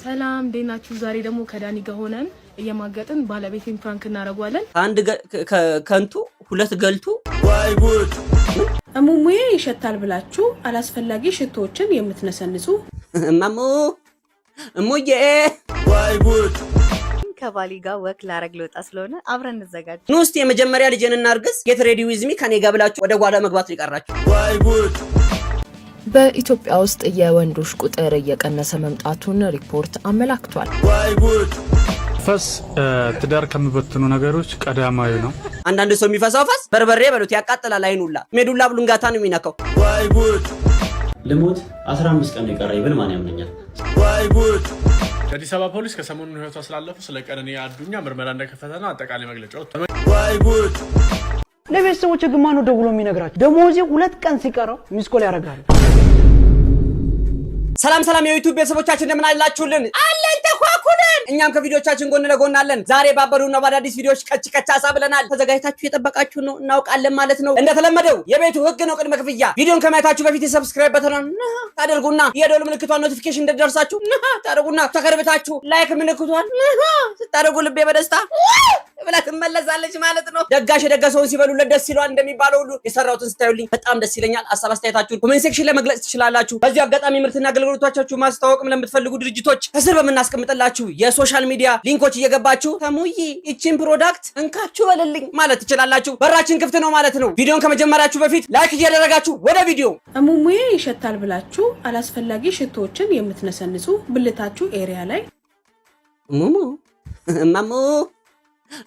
ሰላም ዴናችሁ ዛሬ ደግሞ ከዳኒ ጋር ሆነን እየማገጥን ባለቤቴን ፍራንክ እናረጋለን። አንድ ከንቱ ሁለት ገልቱ ዋይ ጉድ እሙሙዬ ይሸታል ብላችሁ አላስፈላጊ ሽቶዎችን የምትነሰንሱ እሙዬ ዋይ ጉድ ከባሊ ጋር ወክ ላረግ ለወጣ ስለሆነ አብረን እንዘጋጅ። ኑስቲ የመጀመሪያ ልጅን እናርግዝ ጌት ሬዲ ዊዝ ሚ ከኔ ጋር ብላችሁ ወደ ጓዳ መግባት ሊቀራችሁ። ዋይ ጉድ በኢትዮጵያ ውስጥ የወንዶች ቁጥር እየቀነሰ መምጣቱን ሪፖርት አመላክቷል። ዋይ ጉድ ፈስ ትዳር ከመበተኑ ነገሮች ቀዳማዩ ነው። አንዳንድ ሰው የሚፈሳው ፈስ በርበሬ በሉት ያቃጥላል። አይኑላ ሜዱላ ብሉንጋታ ነው የሚነካው። ዋይ ጉድ ልሞት 15 ቀን ይቀራይ ብል ማን ያምነኛል? ዋይ ጉድ የአዲስ አበባ ፖሊስ ከሰሞኑን ህይወቷ ስላለፈ ስለ ቀነኒ አዱኛ ምርመራ እንደከፈተና አጠቃላይ መግለጫ ወጥቷል። ዋይ ጉድ ለቤተሰቦች ግማ ነው ደውሎ የሚነግራቸው ደሞዜ 2 ቀን ሲቀረው ሚስኮል ያረጋል። ሰላም የዩቲዩብ ቤተሰቦቻችን እንደምን አላችሁልን? አለን ተኳኩለን። እኛም ከቪዲዮቻችን ጎን ለጎን አለን። ዛሬ ባበዱና ባዳዲስ ቪዲዮዎች ከቻሳ ብለናል። ተዘጋጅታችሁ የጠበቃችሁ ነው እናውቃለን ማለት ነው። እንደተለመደው የቤቱ ህግ ነው ቅድመ ክፍያ። ቪዲዮን ከማየታችሁ በፊት የሰብስክራይብ በተኑን ታደርጉና የደወል ምልክቷን ኖቲፊኬሽን እንደደርሳችሁ ታደርጉና ተከርብታችሁ ላይክ ምልክቷን ስታደርጉ ልቤ በደስታ ብላ ትመለሳለች ማለት ነው። ደጋሽ የደገሰውን ሲበሉለት ደስ ይሏል እንደሚባለው ሁሉ የሰራውትን ስታዩልኝ በጣም ደስ ይለኛል። ሐሳብ አስተያየታችሁን ኮሜንት ሴክሽን ላይ መግለጽ ትችላላችሁ። በዚህ አጋጣሚ ምርትና አገልግሎቶቻችሁ ማስተዋወቅም ለምትፈልጉ ድርጅቶች ከስር በመናስቀምጥላችሁ የሶሻል ሚዲያ ሊንኮች እየገባችሁ ተሙይ እቺን ፕሮዳክት እንካችሁ በልልኝ ማለት ትችላላችሁ። በራችን ክፍት ነው ማለት ነው። ቪዲዮን ከመጀመራችሁ በፊት ላይክ እያደረጋችሁ ወደ ቪዲዮ። እሙሙዬ ይሸታል ብላችሁ አላስፈላጊ ሽቶዎችን የምትነሰንሱ ብልታችሁ ኤሪያ ላይ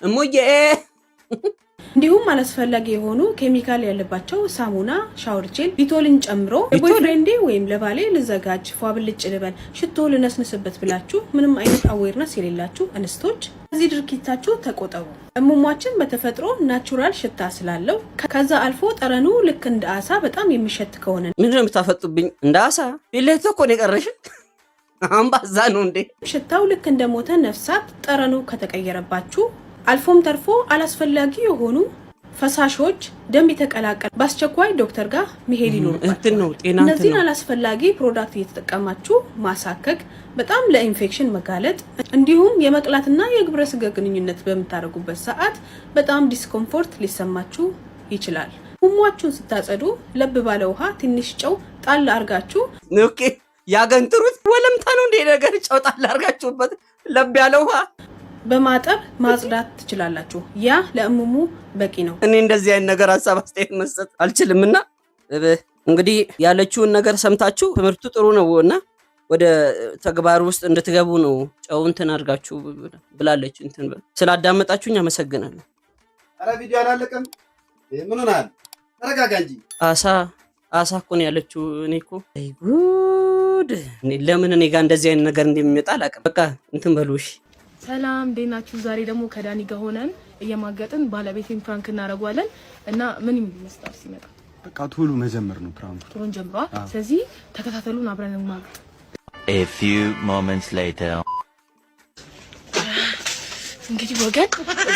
እሙዬ እንዲሁም አላስፈላጊ የሆኑ ኬሚካል ያለባቸው ሳሙና፣ ሻወር ጄል፣ ዲቶልን ጨምሮ ለቦይፍሬንዴ ወይም ለባሌ ልዘጋጅ ፏብልጭ ልበል ሽቶ ልነስንስበት ብላችሁ ምንም አይነት አዌርነስ የሌላችሁ እንስቶች ከዚህ ድርጊታችሁ ተቆጠቡ። እሙሟችን በተፈጥሮ ናቹራል ሽታ ስላለው ከዛ አልፎ ጠረኑ ልክ እንደ አሳ በጣም የሚሸት ከሆነ ምንድን ነው የምታፈጡብኝ? እንደ አሳ ቢለቶ እኮ ነው የቀረሽ። አምባዛ ነው እንዴ? ሽታው ልክ እንደ ሞተ ነፍሳት ጠረኑ ከተቀየረባችሁ አልፎም ተርፎ አላስፈላጊ የሆኑ ፈሳሾች ደም የተቀላቀለ በአስቸኳይ ዶክተር ጋር መሄድ ይኖርባችኋል። እነዚህን አላስፈላጊ ፕሮዳክት እየተጠቀማችሁ ማሳከክ፣ በጣም ለኢንፌክሽን መጋለጥ እንዲሁም የመቅላትና የግብረ ስጋ ግንኙነት በምታደርጉበት ሰዓት በጣም ዲስኮምፎርት ሊሰማችሁ ይችላል። እሙሟችሁን ስታጸዱ ለብ ባለ ውሃ ትንሽ ጨው ጣል አርጋችሁ ኦኬ ያገንጥሩት ወለምታ ነው እንደ ነገር ጨው ጣል አርጋችሁበት ለብ ያለ ውሃ በማጠብ ማጽዳት ትችላላችሁ። ያ ለእሙሙ በቂ ነው። እኔ እንደዚህ አይነት ነገር ሐሳብ አስተያየት መስጠት አልችልምና እንግዲህ ያለችውን ነገር ሰምታችሁ ትምህርቱ ጥሩ ነውና ወደ ተግባር ውስጥ እንድትገቡ ነው። ጨው እንትን አድርጋችሁ ብላለች። እንትን ስላዳመጣችሁኝ አመሰግናለሁ። አረ ቪዲዮ አላለቀም። ምን ሆናል? ተረጋጋ እንጂ። አሳ እኮ ነው ያለችው። እኔ እኮ አይ ጉድ! ለምን እኔ ጋር እንደዚህ አይነት ነገር እንደሚመጣ አላውቅም። በቃ እንትን በሉሽ። ሰላም ዴናችሁ ዛሬ ደግሞ ከዳኒ ጋር ሆነን እየማገጥን ባለቤቴን ፍራንክ እናረጋለን እና ምን ይመስላል ሲመጣ በቃ ቶሎ መጀመር ነው ፕራንኩ። ቶሎ ጀምሯል። ስለዚህ ተከታተሉን አብረን እንማገጥ። A few moments later እንግዲህ ወገን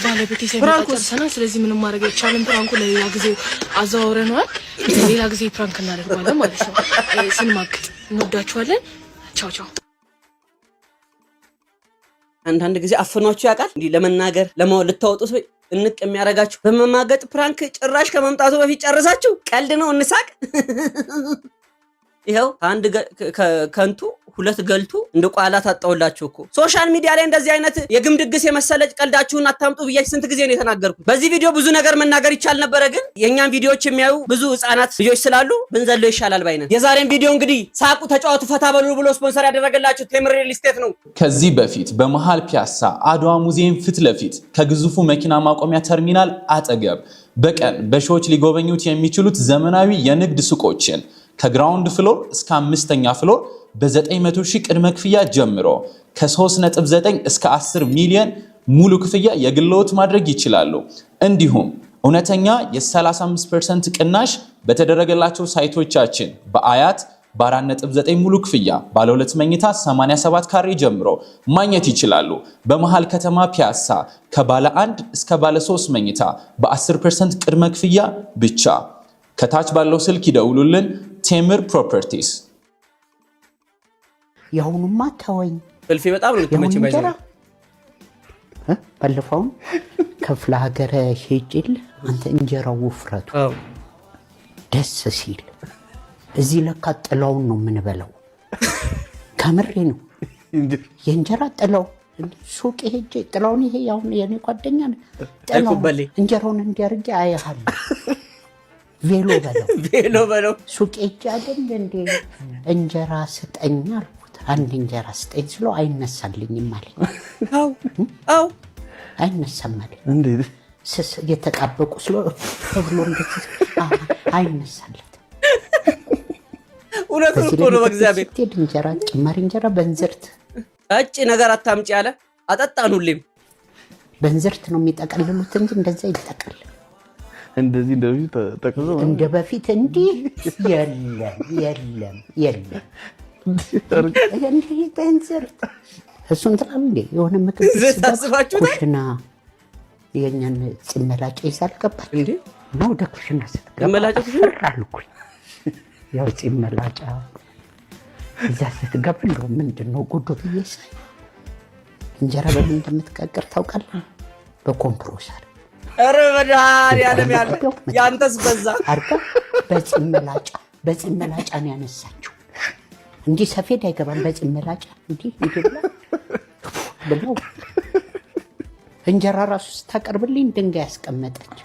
ባለቤቴ ሲመጣ ጨርሰናል። ስለዚህ ምንም ማድረግ አይቻልም። ፍራንኩ ለሌላ ጊዜ አዘዋውረናል። ሌላ ጊዜ ፍራንክ እናደርጋለን ማለት ነው። ስንማገጥ እንወዳችኋለን። ቻው ቻው። አንዳንድ ጊዜ አፍኗችሁ ያውቃል እንዴ? ለመናገር ልታወጡ ሰው እንቅ የሚያረጋችሁ በመማገጥ ፕራንክ ጭራሽ ከመምጣቱ በፊት ጨርሳችሁ ቀልድ ነው እንሳቅ። ይሄው አንድ ከንቱ ሁለት ገልቱ እንደ ቋላ ታጣውላችሁ እኮ። ሶሻል ሚዲያ ላይ እንደዚህ አይነት የግም ድግስ የመሰለጭ ቀልዳችሁን አታምጡ ብያችሁ ስንት ጊዜ ነው የተናገርኩት። በዚህ ቪዲዮ ብዙ ነገር መናገር ይቻል ነበር፣ ግን የኛን ቪዲዮዎች የሚያዩ ብዙ ህፃናት ልጆች ስላሉ ብንዘለው ይሻላል ባይነን። የዛሬን ቪዲዮ እንግዲህ ሳቁ፣ ተጫወቱ፣ ፈታ በሉ ብሎ ስፖንሰር ያደረገላችሁ ቴምር ሪል ስቴት ነው። ከዚህ በፊት በመሃል ፒያሳ አድዋ ሙዚየም ፊት ለፊት ከግዙፉ መኪና ማቆሚያ ተርሚናል አጠገብ በቀን በሺዎች ሊጎበኙት የሚችሉት ዘመናዊ የንግድ ሱቆችን ከግራውንድ ፍሎር እስከ 5ኛ ፍሎር በ900 ሺህ ቅድመ ክፍያ ጀምሮ ከ3.9 እስከ 10 ሚሊዮን ሙሉ ክፍያ የግልዎት ማድረግ ይችላሉ። እንዲሁም እውነተኛ የ35% ቅናሽ በተደረገላቸው ሳይቶቻችን በአያት በ4.9 ሙሉ ክፍያ ባለ 2 መኝታ 87 ካሬ ጀምሮ ማግኘት ይችላሉ። በመሃል ከተማ ፒያሳ ከባለ 1 እስከ ባለ 3 መኝታ በ10% ቅድመ ክፍያ ብቻ። ከታች ባለው ስልክ ይደውሉልን። ቴምር ፕሮፐርቲስ። ያሁንማ ተወኝ ፍልፌ በጣም ነው የምትመጪው ባይዘው ባለፈው ከፍለ ሀገር ሄጅል አንተ እንጀራው ውፍረቱ ደስ ሲል እዚህ ለካ ጥላውን ነው የምንበላው ከምሬ ነው የእንጀራ ጥላው ሱቅ ሄጄ ጥላውን ይሄ ያው የኔ ጓደኛ ነው ጥላው እንጀራውን እንዲያርግ አያሃል ቬሎ በለው ሱቅ ሄጄ አይደል እንዴ እንጀራ ስጠኝ አልኩት አንድ እንጀራ ስጠኝ ስለው አይነሳልኝም አለኝ አው አይነሳም አለኝ እንዴ ስስ የተጣበቁ ስለው ብሎ እንደዚህ አይነሳለት እውነት እኮ ነው በእግዚአብሔር እንጀራ ጭማሪ እንጀራ በእንዝርት አጭ ነገር አታምጪ አለ አጠጣኑልኝ በእንዝርት ነው የሚጠቀልሉት እንጂ እንደዛ ይጠቀል እንደዚህ ተጠቅሎ እንደ በፊት እንዲ የለም እንዴ በእንዝርት እሱን ትላል እንዴ የሆነ ምግብ ተሳስባችሁ ኩሽና የኛን ጽመላጭ ይዛል ገባች እንዴ ነው ደኩሽና ጽመላጭ ተፈራልኩኝ ያው ጽመላጫ እዛ ስትገብል ነው ምንድነው ጉዱ ብዬሽ እንጀራ በምን እንደምትቀቅር ታውቃለህ በኮምፕሮሰር ኧረ በዳር ያለም ያንተስ በዛ አርጋ በጽመላጫ ነው ያነሳችው እንጂ ሰፌድ አይገባም በጽመላጫ እንጂ ብሎ እንጀራ ራሱ ስታቀርብልኝ ድንጋይ ያስቀመጠች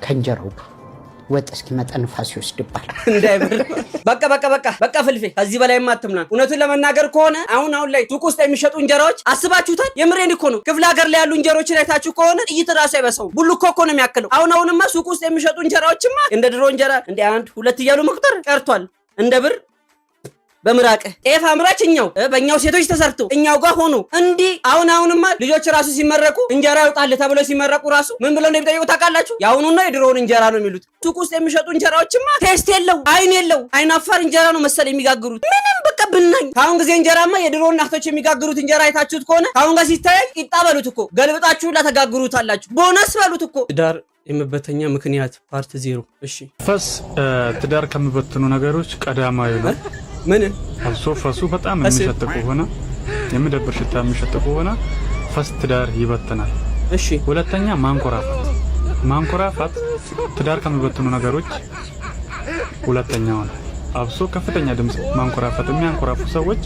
ከእንጀራው ወጥ እስኪመጣ ንፋስ ይወስድባል እንዳይበር በቃ ፍልፌ ከዚህ በላይ ማትምና እውነቱን ለመናገር ከሆነ አሁን ላይ ሱቅ ውስጥ የሚሸጡ እንጀራዎች አስባችሁታል የምሬን እኮ ነው ክፍለ ሀገር ላይ ያሉ እንጀራዎችን አይታችሁ ከሆነ ጥይት ራሱ አይበሳው ቡልኮ እኮ ነው የሚያክለው አሁንማ ሱቅ ውስጥ የሚሸጡ እንጀራዎችማ እንደ ድሮ እንጀራ እንደ 1 2 እያሉ መቁጠር ቀርቷል እንደ ብር በምራቀ ጤፍ አምራች በእኛው ሴቶች ተሰርቶ እኛው ጋር ሆኖ እንዲ አሁንማ ልጆች ራሱ ሲመረቁ እንጀራ ይውጣል ተብሎ ሲመረቁ ራሱ ምን ብለው እንደሚጠይቁ ታውቃላችሁ ያሁኑና የድሮውን እንጀራ ነው የሚሉት ሱቅ ውስጥ የሚሸጡ እንጀራዎችማ ቴስት የለው አይናፋር እንጀራ ነው መሰል የሚጋግሩት ምንም በቃ ብናኝ አሁን ጊዜ እንጀራማ የድሮ እናቶች የሚጋግሩት እንጀራ አይታችሁት ከሆነ አሁን ጋር ሲታይ ቂጣ በሉት እኮ ገልብጣችሁ ላተጋግሩታላችሁ ቦነስ በሉት እኮ ትዳር የመበተኛ ምክንያት ፓርት 0 እሺ ፈስ ትዳር ከመበተኑ ነገሮች ቀዳማዊ ነው ምን ፈሱ በጣም የሚሸጥ ከሆነ የሚደብር ሽታ የሚሸጥ ከሆነ ፈስ ትዳር ይበተናል እሺ ሁለተኛ ማንኮራፋት ትዳር ከመበተኑ ነገሮች ሁለተኛው ነው አብሶ ከፍተኛ ድምጽ ማንኮራፋት የሚያንኮራፉ ሰዎች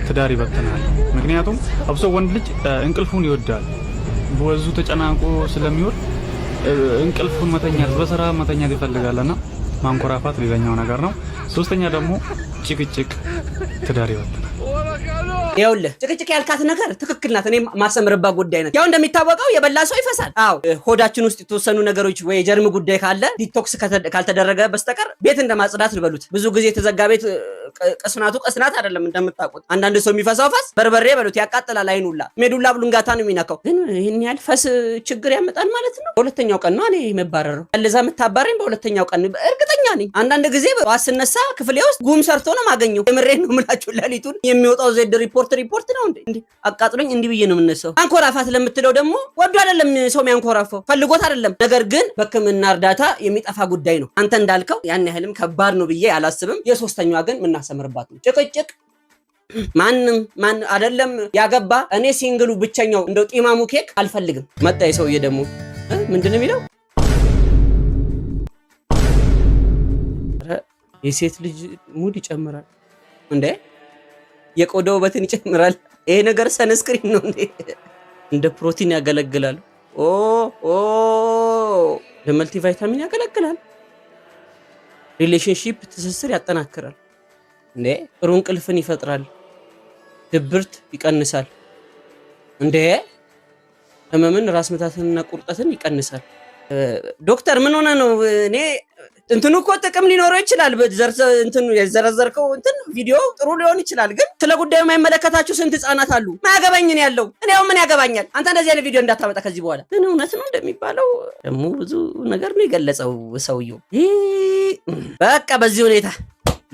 ትዳር ይበተናል ምክንያቱም አብሶ ወንድ ልጅ እንቅልፉን ይወዳል በወዙ ተጨናንቆ ስለሚወድ እንቅልፉን መተኛት በስራ መተኛት ይፈልጋልና ማንኮራፋት ሌላኛው ነገር ነው ሶስተኛ ደግሞ ጭቅጭቅ ትዳር ይወጣል ይኸውልህ ጭቅጭቅ ያልካት ነገር ትክክል ናት እኔ ማሰምርባት ጉዳይ ናት ያው እንደሚታወቀው የበላ ሰው ይፈሳል አዎ ሆዳችን ውስጥ የተወሰኑ ነገሮች ወይ ጀርም ጉዳይ ካለ ዲቶክስ ካልተደረገ በስተቀር ቤት እንደማጽዳት ልበሉት ብዙ ጊዜ የተዘጋ ቤት ቅስናት አይደለም እንደምታውቁት አንዳንድ ሰው የሚፈሳው ፈስ በርበሬ በሉት ያቃጥላል አይኑላ ሜዱላ ብሉንጋታ ነው የሚነካው ግን ይሄን ያህል ፈስ ችግር ያመጣል ማለት ነው በሁለተኛው ቀን ነው እኔ መባረረው ለዛ መታባረኝ በሁለተኛው ቀን እርግጠኛ ነኝ አንዳንድ ጊዜ ዋስነሳ ክፍሌ ውስጥ ጉም ሰርቶ ነው ማገኘው የምሬን ነው ምላችሁ ለሊቱን የሚወጣው ዜድ ሪፖርት ነው እንዴ አቃጥሎኝ እንዲህ ብዬ ነው የምነሳው አንኮራፋት ለምትለው ደግሞ ወዶ አይደለም ሰው የሚያንኮራፋው ፈልጎት አይደለም ነገር ግን በሕክምና እርዳታ የሚጠፋ ጉዳይ ነው አንተ እንዳልከው ያን ያህልም ከባድ ነው ብዬ አላስብም የሶስተኛዋ ግን ምናሰምርባት ነው ጭቅጭቅ ማን አይደለም ያገባ እኔ ሲንግሉ ብቸኛው እንደው ጢማሙ ኬክ አልፈልግም መጣ የሰውዬ ደግሞ ምንድነው የሚለው የሴት ልጅ ሙድ ይጨምራል እንዴ የቆዳ ውበትን ይጨምራል ይሄ ነገር ሰንስክሪን ነው እንደ ፕሮቲን ያገለግላል ለመልቲ ቫይታሚን ያገለግላል ሪሌሽንሺፕ ትስስር ያጠናክራል እንዴ ጥሩ እንቅልፍን ይፈጥራል ድብርት ይቀንሳል እንዴ ህመምን ራስ ምታትንና ቁርጠትን ይቀንሳል ዶክተር ምን ሆነ ነው እኔ እንትኑ እኮ ጥቅም ሊኖረው ይችላል እንትኑ የዘረዘርከው እንትን ቪዲዮ ጥሩ ሊሆን ይችላል ግን ስለ ጉዳዩ የማይመለከታቸው ስንት ህፃናት አሉ ማያገባኝን ያለው እኔው ምን ያገባኛል አንተ እንደዚህ ያለ ቪዲዮ እንዳታመጣ ከዚህ በኋላ ግን እውነት ነው እንደሚባለው ደግሞ ብዙ ነገር ነው የገለጸው ሰውየው በቃ በዚህ ሁኔታ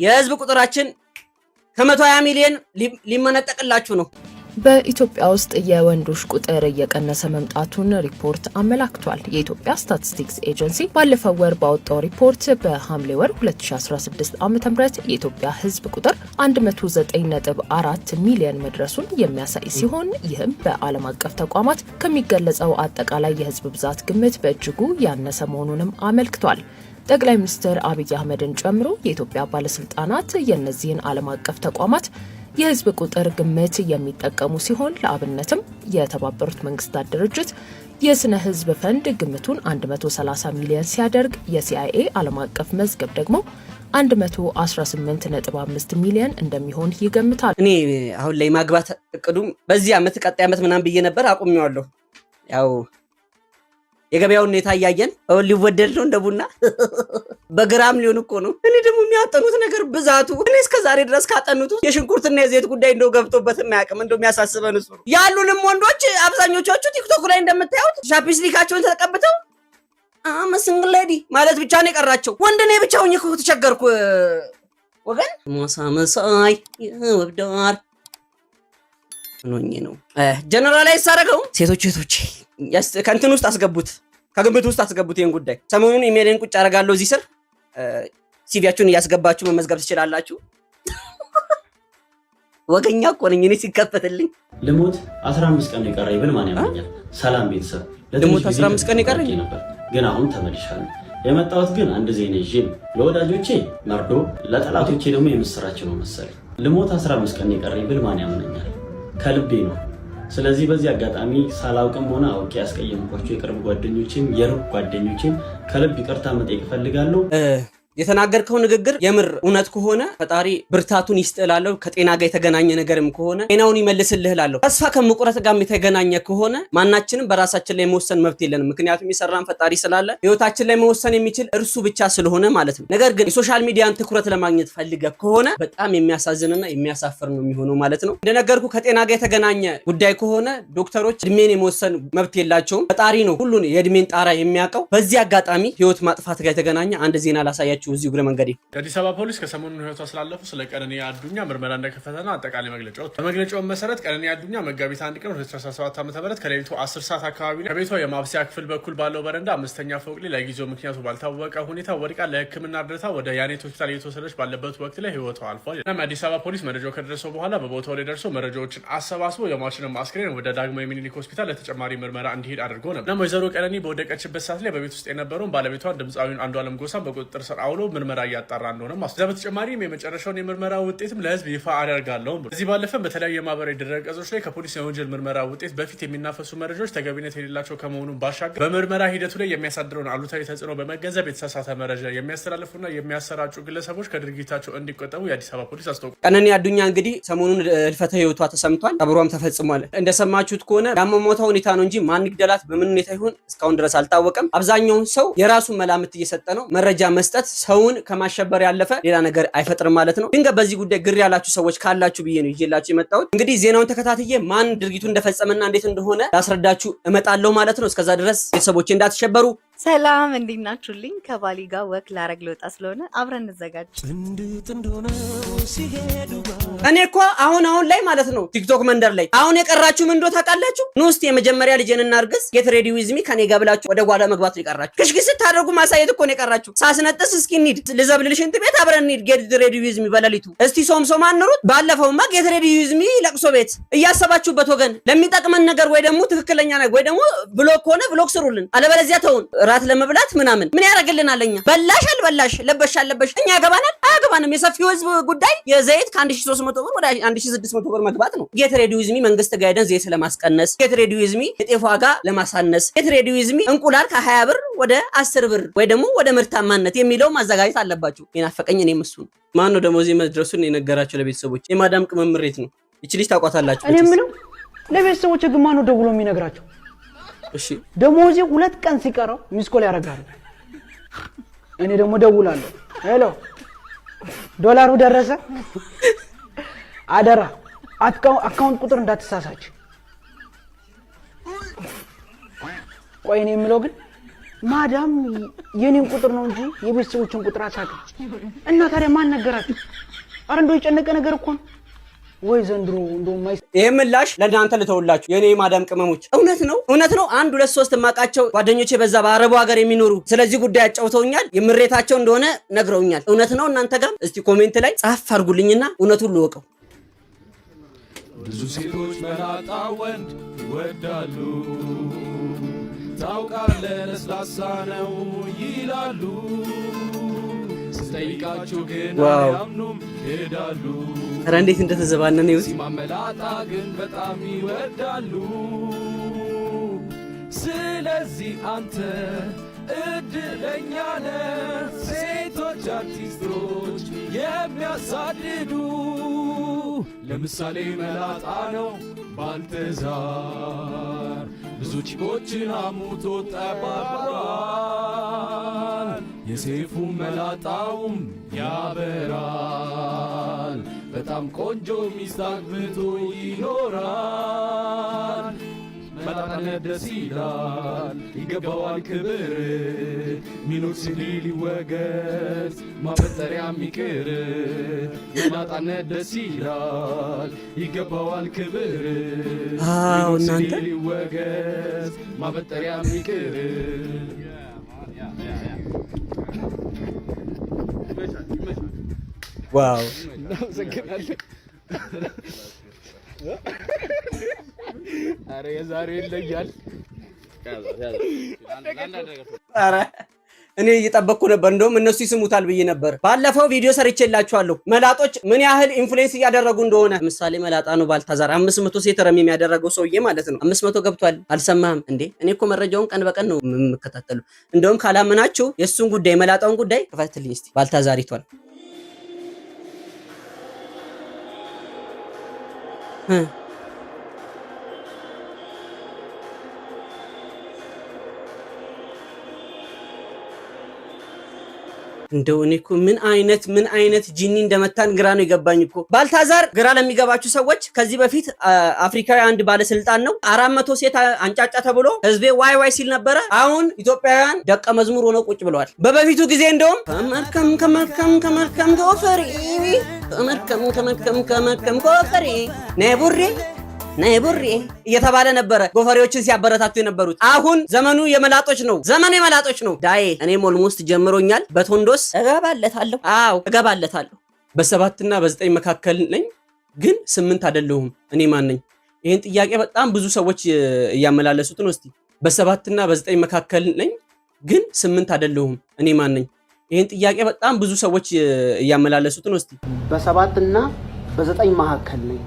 የህዝብ ቁጥራችን ከ120 ሚሊዮን ሊመነጠቅላችሁ ነው በኢትዮጵያ ውስጥ የወንዶች ቁጥር እየቀነሰ መምጣቱን ሪፖርት አመላክቷል። የኢትዮጵያ ስታቲስቲክስ ኤጀንሲ ባለፈው ወር ባወጣው ሪፖርት በሐምሌ ወር 2016 ዓ.ም የኢትዮጵያ ሕዝብ ቁጥር 109.4 ሚሊዮን መድረሱን የሚያሳይ ሲሆን ይህም በዓለም አቀፍ ተቋማት ከሚገለጸው አጠቃላይ የሕዝብ ብዛት ግምት በእጅጉ ያነሰ መሆኑንም አመልክቷል። ጠቅላይ ሚኒስትር አብይ አህመድን ጨምሮ የኢትዮጵያ ባለስልጣናት የእነዚህን ዓለም አቀፍ ተቋማት የህዝብ ቁጥር ግምት የሚጠቀሙ ሲሆን ለአብነትም የተባበሩት መንግስታት ድርጅት የስነ ህዝብ ፈንድ ግምቱን 130 ሚሊዮን ሲያደርግ የሲአይኤ ዓለም አቀፍ መዝገብ ደግሞ 118.5 ሚሊዮን እንደሚሆን ይገምታል። እኔ አሁን ላይ ማግባት እቅዱም በዚህ ዓመት ቀጣይ ዓመት ምናምን ብዬ ነበር አቁሜዋለሁ። ያው የገበያውን ሁኔታ እያየን አሁን ሊወደድ ነው እንደ ቡና በግራም ሊሆን እኮ ነው። እኔ ደግሞ የሚያጠኑት ነገር ብዛቱ እኔ እስከ ዛሬ ድረስ ካጠኑት የሽንኩርትና የዘይት ጉዳይ እንደው ገብቶበት የማያውቅም። እንደው የሚያሳስበን እሱ ነው። ያሉንም ወንዶች አብዛኞቻችሁ ቲክቶክ ላይ እንደምታዩት ሻፕስቲካቸውን ተቀብተው ሲንግል ሌዲ ማለት ብቻ ነው የቀራቸው። ወንድ ነኝ ብቻ ሆኜ እኮ ተቸገርኩ ወገን። ማሳመሳይ ወብዳር ሆኜ ነው ጀነራላይዝ አደረገው። ሴቶች ከእንትን ውስጥ አስገቡት፣ ከግምት ውስጥ አስገቡት። ይሄን ጉዳይ ሰሞኑን ኢሜልን ቁጭ አደርጋለሁ እዚህ ስር ሲቪያችሁን እያስገባችሁ መመዝገብ ትችላላችሁ። ወገኛ እኮ ነኝ እኔ ሲከፈትልኝ። ልሞት 15 ቀን የቀረኝ ብል ማን ያመኛል? ሰላም ቤተሰብ፣ ልሞት 15 ቀን የቀረኝ ነበር ግን አሁን ተመልሻለሁ። የመጣሁት ግን አንድ ዜና ይዤ ነው። ለወዳጆቼ መርዶ፣ ለጠላቶቼ ደግሞ የምስራች ነው መሰለኝ። ልሞት 15 ቀን የቀረኝ ብል ማን ያመኛል? ከልቤ ነው። ስለዚህ በዚህ አጋጣሚ ሳላውቅም ሆነ አውቄ ያስቀየምኳቸው የቅርብ ጓደኞቼም የሩቅ ጓደኞቼም ከልብ ይቅርታ መጠየቅ እፈልጋለሁ። የተናገርከው ንግግር የምር እውነት ከሆነ ፈጣሪ ብርታቱን ይስጥላለሁ። ከጤና ጋር የተገናኘ ነገርም ከሆነ ጤናውን ይመልስልህላለሁ። ተስፋ ከመቁረጥ ጋር የተገናኘ ከሆነ ማናችንም በራሳችን ላይ መወሰን መብት የለንም። ምክንያቱም የሰራን ፈጣሪ ስላለ ህይወታችን ላይ መወሰን የሚችል እርሱ ብቻ ስለሆነ ማለት ነው። ነገር ግን የሶሻል ሚዲያን ትኩረት ለማግኘት ፈልገ ከሆነ በጣም የሚያሳዝንና የሚያሳፍር ነው የሚሆነው ማለት ነው። እንደነገርኩ ከጤና ጋር የተገናኘ ጉዳይ ከሆነ ዶክተሮች እድሜን የመወሰን መብት የላቸውም። ፈጣሪ ነው ሁሉን የእድሜን ጣራ የሚያውቀው። በዚህ አጋጣሚ ህይወት ማጥፋት ጋር የተገናኘ አንድ ዜና ላሳያችሁ እዚህ ግረ መንገዴ። የአዲስ አበባ ፖሊስ ከሰሞኑን ህይወቷ ስላለፉ ስለ ቀነኒ አዱኛ ምርመራ እንደከፈተና አጠቃላይ መግለጫ ወጥቷል። በመግለጫው መሰረት ቀነኒ አዱኛ መጋቢት 1 ቀን 2017 ዓ.ም ከሌሊቱ 10 ሰዓት አካባቢ ከቤቷ የማብሰያ ክፍል በኩል ባለው በረንዳ 5ኛ ፎቅ ላይ ለጊዜው ምክንያቱ ባልታወቀ ሁኔታ ወድቃ ለህክምና እርዳታ ወደ ያኔት ሆስፒታል እየተወሰደች ባለበት ወቅት ላይ ህይወቷ አልፏል። እናም የአዲስ አበባ ፖሊስ መረጃው ከደረሰው በኋላ በቦታው ላይ ደርሶ መረጃዎችን አሰባስቦ የሟችን አስክሬን ወደ ዳግማዊ ሚኒሊክ ሆስፒታል ለተጨማሪ ምርመራ እንዲሄድ አድርጎ ነበር። እናም ወይዘሮ ቀነኒ በወደቀችበት ሰዓት ላይ በቤት ውስጥ የነበረውን ባለቤቷን ድምፃዊውን አንዱዓለም ጎሳን በቁጥጥር ስር አውሎ ምርመራ እያጣራ እንደሆነ ማስረጃ። በተጨማሪም የመጨረሻውን የምርመራ ውጤትም ለህዝብ ይፋ አደርጋለሁ። እዚህ ባለፈም በተለያዩ የማህበራዊ ድረገጾች ላይ ከፖሊስ የወንጀል ምርመራ ውጤት በፊት የሚናፈሱ መረጃዎች ተገቢነት የሌላቸው ከመሆኑ ባሻገር በምርመራ ሂደቱ ላይ የሚያሳድረውን አሉታዊ ተጽዕኖ በመገንዘብ የተሳሳተ መረጃ የሚያስተላልፉና የሚያሰራጩ ግለሰቦች ከድርጊታቸው እንዲቆጠቡ የአዲስ አበባ ፖሊስ አስታውቋል። ቀነኒ አዱኛ እንግዲህ ሰሞኑን ህልፈተ ህይወቷ ተሰምቷል። ቀብሯም ተፈጽሟል። እንደሰማችሁት ከሆነ ያመሞታ ሁኔታ ነው እንጂ ማን ይግደላት በምን ሁኔታ ይሁን እስካሁን ድረስ አልታወቀም። አብዛኛውን ሰው የራሱን መላምት እየሰጠ ነው። መረጃ መስጠት ሰውን ከማሸበር ያለፈ ሌላ ነገር አይፈጥርም ማለት ነው። ድንገት በዚህ ጉዳይ ግር ያላችሁ ሰዎች ካላችሁ ብዬ ነው ይዤላችሁ የመጣሁት። እንግዲህ ዜናውን ተከታትዬ ማን ድርጊቱ እንደፈጸመና እንዴት እንደሆነ ላስረዳችሁ እመጣለሁ ማለት ነው። እስከዛ ድረስ ቤተሰቦቼ እንዳትሸበሩ። ሰላም እንዴት ናችሁልኝ? ከባሊ ጋር ወክ ላረግ ልወጣ ስለሆነ አብረን እንዘጋጅ። እኔ እኮ አሁን ላይ ማለት ነው ቲክቶክ መንደር ላይ አሁን የቀራችሁ ምን እንደው ታውቃላችሁ? ኑ እስቲ የመጀመሪያ ልጄን እናርግዝ ጌት ሬዲ ዊዝ ሚ ከኔ ጋር ብላችሁ ወደ ጓዳ መግባት ነው የቀራችሁ። ክሽክሽ ታደርጉ ማሳየት እኮ ነው የቀራችሁ። ሳስነጥስ እስኪ እንሂድ ልዘብልልሽ እንት ቤት አብረን እንሂድ ጌት ሬዲ ዊዝ ሚ በሌሊቱ እስቲ ሶምሶም አንሩት። ባለፈውማ ጌት ሬዲ ዊዝ ሚ ለቅሶ ቤት እያሰባችሁበት ወገን ለሚጠቅመን ነገር ወይ ደግሞ ትክክለኛ ነገር ወይ ደግሞ ብሎክ ሆነ ብሎክ ስሩልን፣ አለበለዚያ ተውን ራት ለመብላት ምናምን ምን ያደርግልናል? እኛ በላሽ አልበላሽ ለበሽ አለበሽ እኛ ያገባናል አያገባንም? የሰፊው ህዝብ ጉዳይ የዘይት ከ1300 ብር ወደ 1600 ብር መግባት ነው። ጌት ሬዲ ዊዝ ሚ መንግስት ጋይደንስ ዘይት ለማስቀነስ፣ ጌት ሬዲ ዊዝ ሚ የጤፍ ዋጋ ለማሳነስ፣ ጌት ሬዲ ዊዝ ሚ እንቁላል ከ20 ብር ወደ 10 ብር ወይ ደግሞ ወደ ምርታማነት የሚለው ማዘጋጀት አለባችሁ። የናፈቀኝ እኔ መስሉ ማን ነው ደሞዝ መድረሱን የነገራችሁ ለቤተሰቦች? የማዳም ቅመም ምሬት ነው። እቺ ልጅ ታውቋታላችሁ። እኔ ምንም ለቤተሰቦች ግን ማን ነው ደውሎ የሚነግራቸው? እሺ ደሞዜ 2 ቀን ሲቀረው ሚስኮል ያደርጋሉ። እኔ ደግሞ ደውላለሁ። ሄሎ ዶላሩ ደረሰ? አደራ አካውንት ቁጥር እንዳትሳሳች። ቆይ እኔ የምለው ግን ማዳም የኔን ቁጥር ነው እንጂ የቤተሰቦችን ቁጥር አታውቅም። እና ታዲያ ማን ነገራችሁ? አረ እንደው የጨነቀ ነገር እኮ ነው ወይ ዘንድሮ እንደውም ይሄ ምላሽ ለእናንተ ልተውላችሁ የኔ ማዳም ቅመሞች። እውነት ነው 1 2 3 ማቃቸው ጓደኞቼ በዛ በአረቡ ሀገር የሚኖሩ ስለዚህ ጉዳይ አጫውተውኛል። የምሬታቸው እንደሆነ ነግረውኛል። እውነት ነው እናንተ ጋር? እስቲ ኮሜንት ላይ ጻፍ አድርጉልኝና እውነቱን ልወቀው። ብዙ ሴቶች መላጣ ወንድ ይወዳሉ፣ ታውቃለህ ለስላሳ ነው ይላሉ፣ ስጠይቃቸው ግን አያምኑም ይሄዳሉ። ኧረ እንዴት እንደተዘባነነ ይውስ መላጣ ግን በጣም ይወዳሉ። ስለዚህ አንተ እድለኛ ነህ፣ ሴቶች አርቲስቶች የሚያሳድዱ። ለምሳሌ መላጣ ነው ባልተዛር ብዙ ቺኮችን አሙቶ ጠባባል። የሴፉ መላጣውም ያበራል፣ በጣም ቆንጆ ሚስት አግብቶ ይኖራል። መላጣነት ደስ ይላል ይገባዋል ክብር፣ ሚኖር ሲል ሊወገዝ ማበጠሪያም ይቅር። መላጣነት ደስ ይላል ይገባዋል ክብር፣ ሚኖር ሲል ሊወገዝ ማበጠሪያም ይቅር። ዋው አረ የዛሬው ይለያል። አረ እኔ እየጠበቅኩ ነበር፣ እንደውም እነሱ ይስሙታል ብዬ ነበር። ባለፈው ቪዲዮ ሰርቼላችኋለሁ መላጦች ምን ያህል ኢንፍሉዌንስ እያደረጉ እንደሆነ። ምሳሌ መላጣ ነው ባልታዛር 500 ሴት ረም የሚያደረገው ሰውዬ ማለት ነው። 500 ገብቷል። አልሰማህም እንዴ? እኔ እኮ መረጃውን ቀን በቀን ነው የምከታተሉ። እንደውም ካላመናችሁ የእሱን ጉዳይ መላጣውን ጉዳይ ክፈትልኝ እስቲ። ባልታዛሪቷል እንደው እኔ እኮ ምን አይነት ጂኒ እንደመታን ግራ ነው የገባኝ እኮ። ባልታዛር ግራ ለሚገባችሁ ሰዎች ከዚህ በፊት አፍሪካዊ አንድ ባለስልጣን ነው 400 ሴት አንጫጫ ተብሎ ህዝቤ ዋይ ዋይ ሲል ነበረ። አሁን ኢትዮጵያውያን ደቀ መዝሙር ሆነው ቁጭ ብለዋል። በበፊቱ ጊዜ እንደውም ከመርከም ጎፈሬ ከመርከም ጎፈሬ ነይ ቡሬ እየተባለ ነበረ ጎፈሬዎችን ሲያበረታቱ የነበሩት። አሁን ዘመኑ የመላጦች ነው። ዳዬ እኔም ኦልሞስት ጀምሮኛል። በቶንዶስ እገባለታለሁ። አዎ እገባለታለሁ። በ7 እና በ9 መካከል ነኝ ግን 8 አይደለሁም። እኔ ማን ነኝ? ይሄን ጥያቄ በጣም ብዙ ሰዎች እያመላለሱት ነው። እስቲ በ7 እና በ9 መካከል ነኝ ግን 8 አይደለሁም። እኔ ማን ነኝ? ይሄን ጥያቄ በጣም ብዙ ሰዎች እያመላለሱት ነው። እስቲ በ7 እና በ9 መካከል ነኝ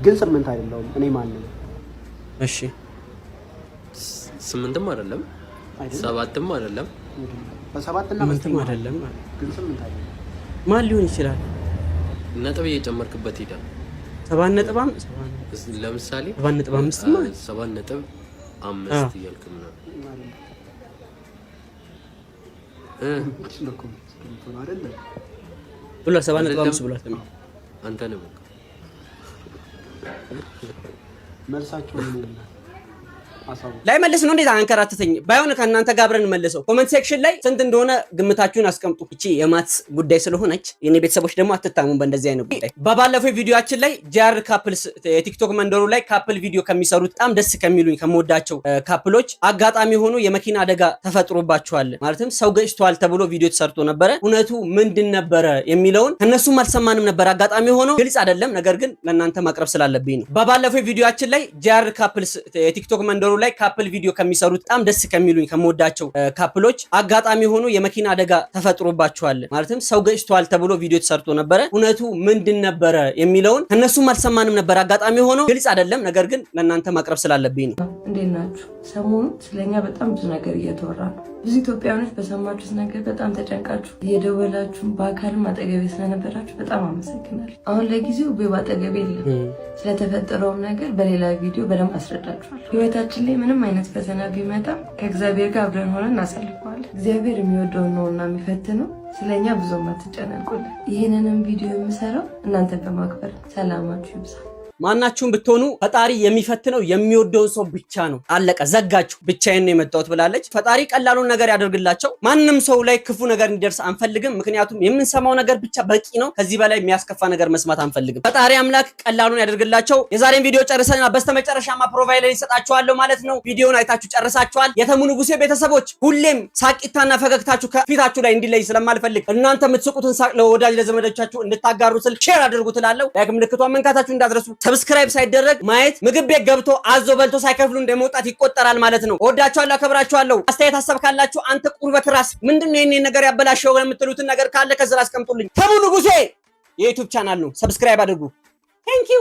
ግን 8 አይደለሁም። እኔ ማን ነኝ? እሺ 8ም አይደለም 7ም አይደለም በ7 እና በ9 አይደለም ግን 8 አይደለም። ማን ሊሆን ይችላል? ነጥብ እየጨመርክበት ሄዳል። 7 ነጥብ ለምሳሌ 7 ነጥብ 5 ማለት 7 ነጥብ 5 እያልክ ነው አይደለም ብሏል። 7 ነጥብ 5 ብሏል። አንተ ነው መልሳችሁ ምን ላይ መልስ ነው። እንዴት አንከራተተኝ? ባይሆን ከእናንተ ጋር አብረን መልሰው ኮሜንት ሴክሽን ላይ ስንት እንደሆነ ግምታችሁን አስቀምጡ። እቺ የማትስ ጉዳይ ስለሆነች የኔ ቤተሰቦች ደግሞ አትታሙን በእንደዚህ አይነት ጉዳይ። በባለፈው ቪዲዮአችን ላይ ጂአር ካፕልስ የቲክቶክ መንደሩ ላይ ካፕል ቪዲዮ ከሚሰሩት በጣም ደስ ከሚሉኝ ከመወዳቸው ካፕሎች አጋጣሚ ሆኖ የመኪና አደጋ ተፈጥሮባቸዋል። ማለትም ሰው ገጭቷል ተብሎ ቪዲዮ ተሰርቶ ነበረ። እውነቱ ምንድን ነበረ የሚለውን ከነሱም አልሰማንም ነበር። አጋጣሚ ሆኖ ግልጽ አይደለም፣ ነገር ግን ለእናንተ ማቅረብ ስላለብኝ ነው። በባለፈው ቪዲዮአችን ላይ ጂአር ካፕልስ የቲክቶክ መንደሩ ላይ ካፕል ቪዲዮ ከሚሰሩት በጣም ደስ ከሚሉኝ ከመወዳቸው ካፕሎች አጋጣሚ ሆኖ የመኪና አደጋ ተፈጥሮባቸዋል። ማለትም ሰው ገጭቷል ተብሎ ቪዲዮ ተሰርቶ ነበረ። እውነቱ ምንድን ነበረ የሚለውን ከነሱም አልሰማንም ነበር። አጋጣሚ ሆኖ ግልጽ አይደለም፣ ነገር ግን ለእናንተ ማቅረብ ስላለብኝ ነው። እንዴት ናችሁ? ሰሞኑ ስለኛ በጣም ብዙ ነገር እየተወራ ነው። ብዙ ኢትዮጵያውያኖች በሰማችሁት ነገር በጣም ተጨንቃችሁ እየደወላችሁ በአካልም አጠገቤ ስለነበራችሁ በጣም አመሰግናለሁ። አሁን ለጊዜው ቤባ አጠገቤ የለም። ስለተፈጠረውም ነገር በሌላ ቪዲዮ በደንብ አስረዳችኋለሁ። ህይወታችን ላይ ምንም አይነት ፈተና ቢመጣ ከእግዚአብሔር ጋር አብረን ሆነን እናሳልፈዋለን። እግዚአብሔር የሚወደውን ነውና የሚፈትነው። ስለኛ ብዙም አትጨነቁልን። ይህንንም ቪዲዮ የምሰራው እናንተን በማክበር ሰላማችሁ ይብዛ። ማናችሁም ብትሆኑ ፈጣሪ የሚፈትነው የሚወደውን ሰው ብቻ ነው። አለቀ ዘጋችሁ። ብቻዬን ነው የመጣሁት ብላለች። ፈጣሪ ቀላሉን ነገር ያደርግላቸው። ማንም ሰው ላይ ክፉ ነገር እንዲደርስ አንፈልግም። ምክንያቱም የምንሰማው ነገር ብቻ በቂ ነው። ከዚህ በላይ የሚያስከፋ ነገር መስማት አንፈልግም። ፈጣሪ አምላክ ቀላሉን ያደርግላቸው። የዛሬን ቪዲዮ ጨርሰናል። በስተመጨረሻማ ፕሮፋይል ላይ ይሰጣችኋለሁ ማለት ነው። ቪዲዮውን አይታችሁ ጨርሳችኋል። የተሙ ንጉሴ ቤተሰቦች ሁሌም ሳቂታና ፈገግታችሁ ከፊታችሁ ላይ እንዲለይ ስለማልፈልግ እናንተ የምትስቁትን ሳቅ ለወዳጅ ለዘመዶቻችሁ እንድታጋሩ ስል ሼር አድርጉት እላለሁ። ላይክ ምልክቷን መንካታችሁ እንዳትረሱ። ሰብስክራይብ ሳይደረግ ማየት ምግብ ቤት ገብቶ አዞ በልቶ ሳይከፍሉ እንደመውጣት ይቆጠራል ማለት ነው። ወዳችኋለሁ፣ አከብራችኋለሁ። አስተያየት ሀሳብ ካላችሁ አንተ ቁርበት ራስ ምንድነው ይሄን ነገር ያበላሸው የምትሉትን ነገር ካለ ከዛ አስቀምጡልኝ። ተሙ ንጉሴ የዩቲዩብ ቻናል ነው። ሰብስክራይብ አድርጉ። ቴንክ ዩ